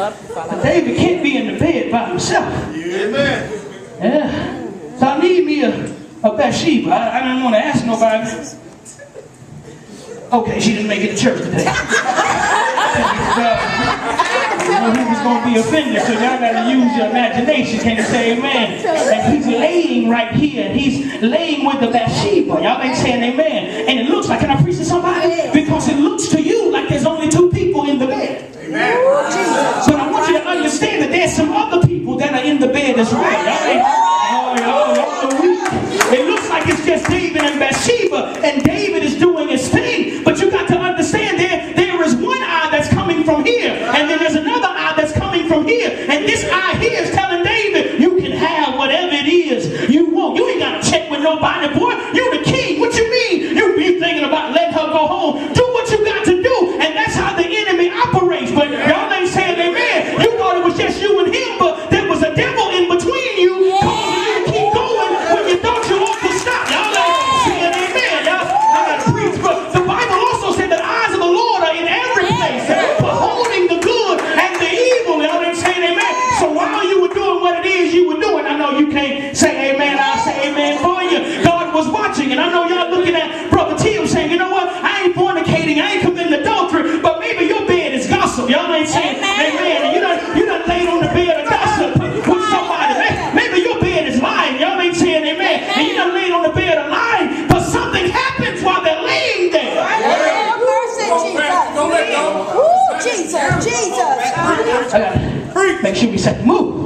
But David can't be in the bed by himself. Amen. Yeah. So I need me a Bed-Pt3. I didn't want to ask nobody. Okay, she didn't make it to church today. Who was going to be offended, so y'all got to use your imagination. Can you say amen? And he's laying right here, and he's laying with the Bed-Pt3. Y'all ain't saying amen. And it looks like, can I preach to somebody? Because it looks to you like there's only two people in the bed. Amen. But I want you to understand that there's some other people that are in the bed as well. It looks like it's just David and Bathsheba, and David is doing his thing. But you got to understand there is one eye that's coming from here, and then there's another eye that's coming from here. And this eye here is telling David, you can have whatever it is you want. You ain't got to check with nobody, boy. You the king. What you mean? You be thinking about letting her go home. Do what you got to do. And that's how the enemy operates. But y'all ain't saying amen. You thought it was just you and him, but there was a devil in between you causing you to keep going when you thought you ought to stop. Y'all ain't saying amen. I got to preach. But the Bible also said that the eyes of the Lord are in every place, beholding the good and the evil. Y'all ain't saying amen. So while you were doing what it is you were doing, I know you can't say amen. I'll say amen for you. God was watching, and I know y'all looking at Brother Tim saying, you know what? I ain't fornicating, I ain't committing adultery, but maybe your bed is gossip. Y'all ain't saying amen. And you done laid on the bed of gossip with somebody. Maybe your bed is lying. Y'all ain't saying amen. And you done laid on the bed of lying, but something happens while they're laying there. Make sure we say move.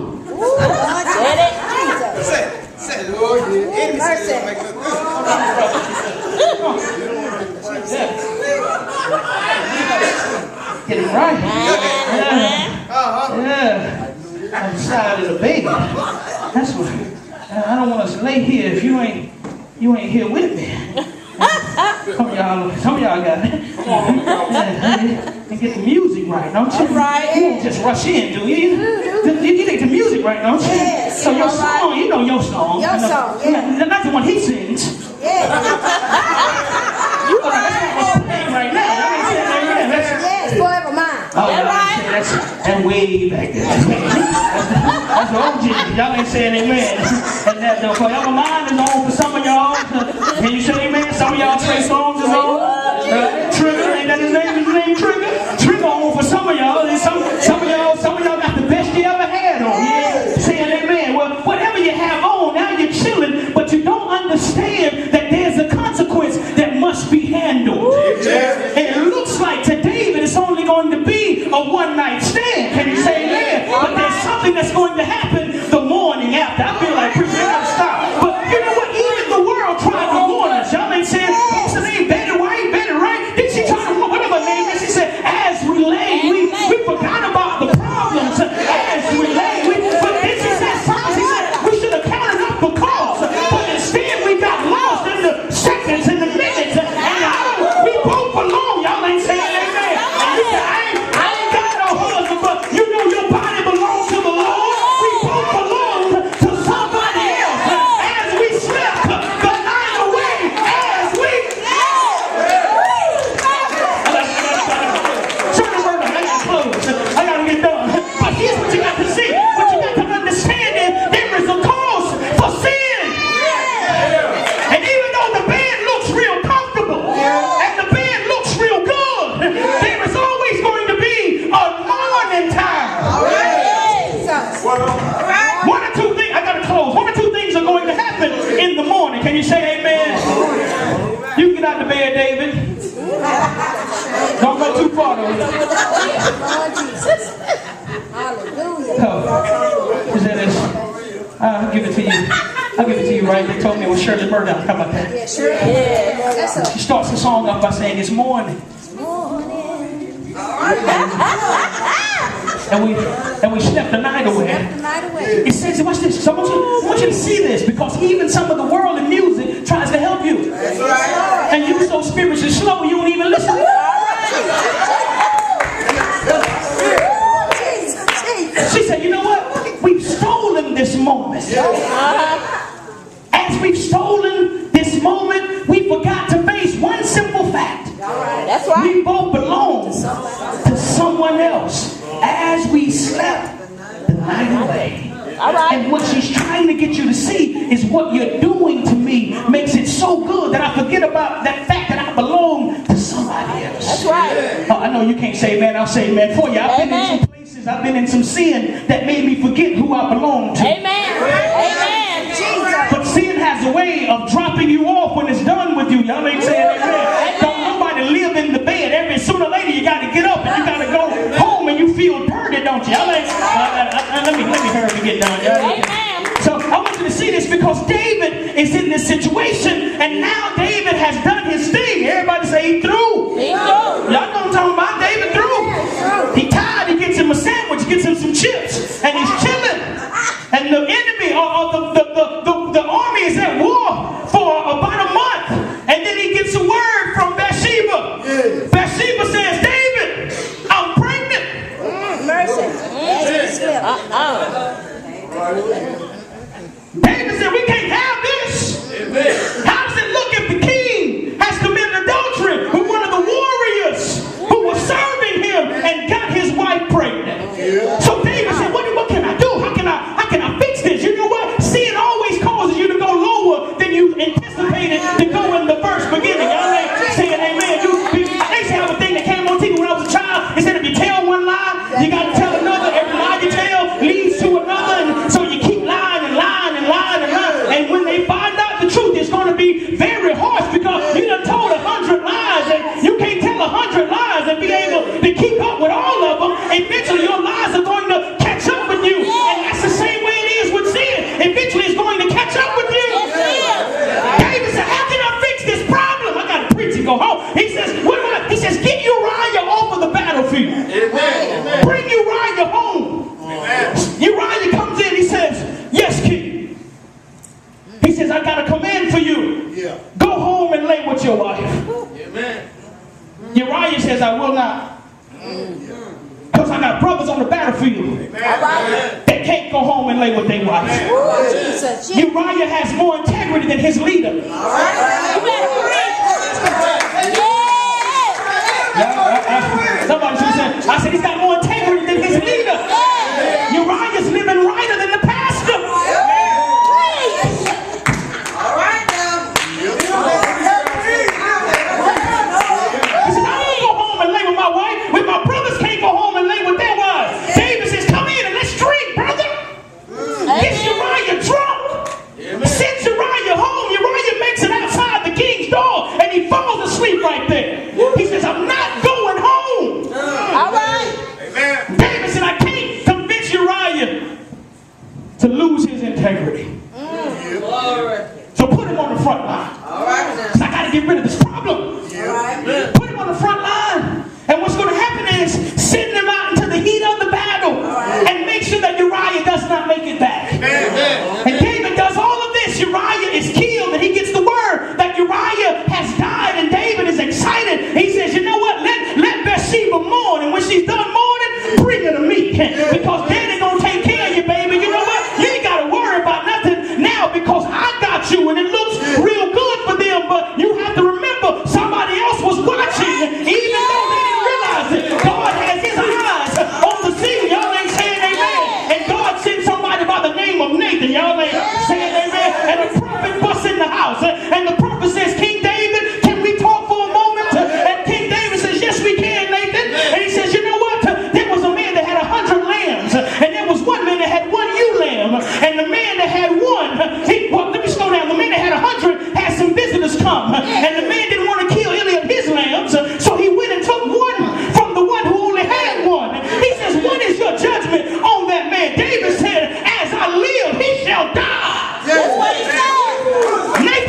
Get it right. Yeah. On the side of the bed. That's what. I don't want us to lay here if you ain't here with me. Some of y'all got it. And get the music right, don't you? Right. You don't just rush in, do you? You get the music right, don't you? Yes. So your song, you know your song. Your song, yeah. Not the one he sings. Yeah. You are right now. Yes, forever mine. Oh, that's right. That's way back there. That's OG. Y'all ain't saying amen. And that the forever mine is on for some of y'all. Can you say amen? Some of y'all say songs is on. Trigger, ain't that his name? His name Trigger. Trigger on for some of y'all. And some of y'all got the best you ever had on. Yeah. Saying amen. Well, whatever you have on, now you're chilling, but you don't understand that there's a consequence that must be handled. And it looks like to David it's only going to be a one-night stand. Can you say amen? But there's something that's going to happen the morning after. I feel like preaching, I gotta stop. But you know what? Even the world tried to warn us. Y'all ain't saying, what's the name? Betty White, Betty Right? Did she try to warn, whatever her name is? She said, as we lay, we forgot about the problems. As we lay, but then she said something. She said, we should have counted up the calls. But instead, we got lost in the seconds and the minutes and the hours. We both belong. Y'all ain't saying amen. And you say, I ain't got no husband, but you know your body belongs to the Lord. We both belong to somebody else. As we slept the night away, as we I gotta get done. But here's what you got to see. What you got to understand is there is a cause for sin. And even though the bed looks real comfortable and the bed looks real good, there is always going to be a morning time. One or two things, I gotta close. One or two things are going to happen in the morning. Can you say amen? You can get out of the bed, David. Don't go too far though. I'll give it to you. I'll give it to you, right? They told me it was Shirley Murdoch. How about that? Yeah, sure. Yeah. She starts the song off by saying, it's morning. And we slept the night away. It says, watch this. So I want you to see this, because even some of the world in music tries to help you. And you so spiritually slow, you don't even listen. She said, you know what? We've stolen this moment. As we've stolen this moment, we forgot to face one simple fact. That's right. We both belong to someone else. as we slept the night away. And what she's trying to get you to see is what you're doing to me makes it so good that I forget about that fact that I belong to somebody else. That's right. I know you can't say amen. I'll say amen for you. I've been in some places, I've been in some sin that made me forget who I belong to. Amen. Amen. Jesus. But sin has a way of dropping you off when it's done with you. Y'all ain't saying amen. Don't nobody live in the bed. Sooner or later you got to get up and you got to go home and you feel dirty, don't you? Y'all ain't, let me hurry and get done. Amen. So I want you to see this because David is in this situation and now David has done his thing. Everybody say he through. He through. Y'all know what I'm talking about. David through. He tired. He gets him a sandwich, gets him some chips, and he's chilling. And the enemy or the army is at war for about a month. And then he gets a word from Bathsheba. Bathsheba says, David, I'm pregnant. Mercy. David said, we can't have this. How does it look if the king has committed adultery with one of the warriors who was serving him and got his wife pregnant? So David said, what can I do? How can I fix this? You know what? Sin always causes you to go lower than you anticipated to go in the first beginning. Y'all ain't saying amen. I used to have a thing that came on TV when I was a child. It said if you tell one lie, you got to tell another. Every lie you tell leads to another. And so you keep lying and lying and lying and lying. And when they find out the truth, it's going to be very harsh because you done told 100 lies and you can't tell 100 lies and be able to keep up with all of them. Eventually your lies are going to catch up with you. And that's the same way it is with sin. Eventually it's going to catch up with you. David said, how can I fix this problem? I got to preach and go home. He says, what do I? He says, get Uriah off of the battlefield. Amen. Bring Uriah home. Amen. Uriah comes in, he says, yes, king. He says, I got a command for you. Yeah. Go home and lay with your wife. Amen. Uriah says, I will not. Because I got brothers on the battlefield. Amen. They can't go home and lay with their wife. Uriah has more integrity than his leader. You better preach. Somebody should say, I said he's got more integrity than his leader. Uriah's living righter than the pastor. All right now. He said, I won't go home and lay with my wife when my brothers can't go home and lay with their wives. David says, come in and let's drink, brother. Get Uriah drunk. Send Uriah home. Uriah makes it outside the king's door and he falls asleep right there. He says, I'm not going home. All right. Amen. David said, I can't convince Uriah to lose his integrity. So put him on the front line. All right now. So I got to get rid of this problem. All right. Put him on the front line. And what's going to happen is send him out into the heat of the battle and make sure that Uriah does not make it back. Amen. And David does all of this. Uriah is killed and he gets the word that Uriah has died and David is excited. He says, you know what? Let Bathsheba mourn, and when she's done mourning, bring her to me. Because Daddy gonna take care of you, baby. You know what? You ain't got to worry about nothing now because I got you and it looks real good for them, but you have to remember somebody else was watching even though they didn't realize it. God has his eyes on the scene. Y'all ain't saying amen. And God sent somebody by the name of Nathan. Y'all ain't saying amen. And the prophet busts in the house. And the prophet says, King David, can we talk for a moment? And King David says, yes, we can, Nathan. And he says, you know what? There was a man that had 100 lambs. And there was one man that had one ewe lamb. And the man that had